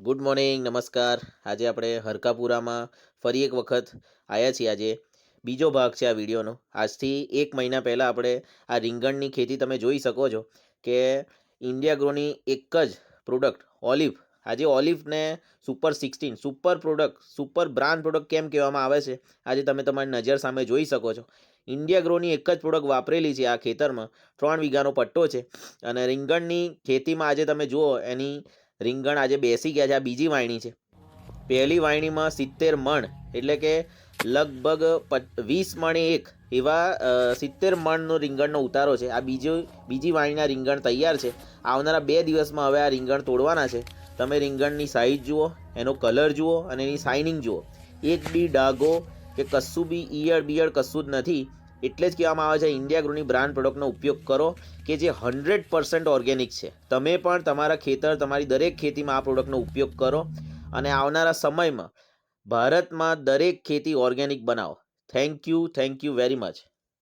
Good morning, નમસ્કાર. આજે આપણે હરકાપુરામાં ફરી એક વખત આવ્યા છીએ. આજે બીજો ભાગ છે આ વિડીયોનો. આજથી 1 મહિના પહેલાં આપણે આ રીંગણની ખેતી તમે જોઈ શકો છો કે ઇન્ડિયા ગ્રોની એક જ પ્રોડક્ટ ઓલિવ. આજે ઓલિવને super 16 super product, super brand product કેમ કહેવામાં આવે છે, આજે તમે તમારી નજર સામે જોઈ શકો છો. ઇન્ડિયા ગ્રોની એક જ પ્રોડક્ટ વાપરેલી છે આ ખેતરમાં. 3 વીઘાનો પટ્ટો છે અને રીંગણની ખેતીમાં આજે તમે જુઓ એની રીંગણ આજે બેસી ગયા છે. આ બીજી વાયણી છે. પહેલી વાયણીમાં 70 મણ એટલે કે લગભગ 20 મણે એક એવા 70 મણનો રીંગણનો ઉતારો છે. આ બીજી વાયણીના રીંગણ તૈયાર છે. આવનારા 2 દિવસમાં હવે આ રીંગણ તોડવાના છે. તમે રીંગણની સાઇઝ જુઓ, એનો કલર જુઓ અને એની શાઇનિંગ જુઓ. એક બી ડાઘો કે કશું બી ઈયળ કશું જ નથી. એટલે જ કહેવામાં આવે છે ઇન્ડિયા ગ્રોની બ્રાન્ડ પ્રોડક્ટનો ઉપયોગ કરો કે જે 100% ઓર્ગેનિક છે. તમે પણ તમારા ખેતર, તમારી દરેક ખેતીમાં આ પ્રોડક્ટનો ઉપયોગ કરો અને આવનારા સમયમાં ભારતમાં દરેક ખેતી ઓર્ગેનિક બનાવો. Thank you very much.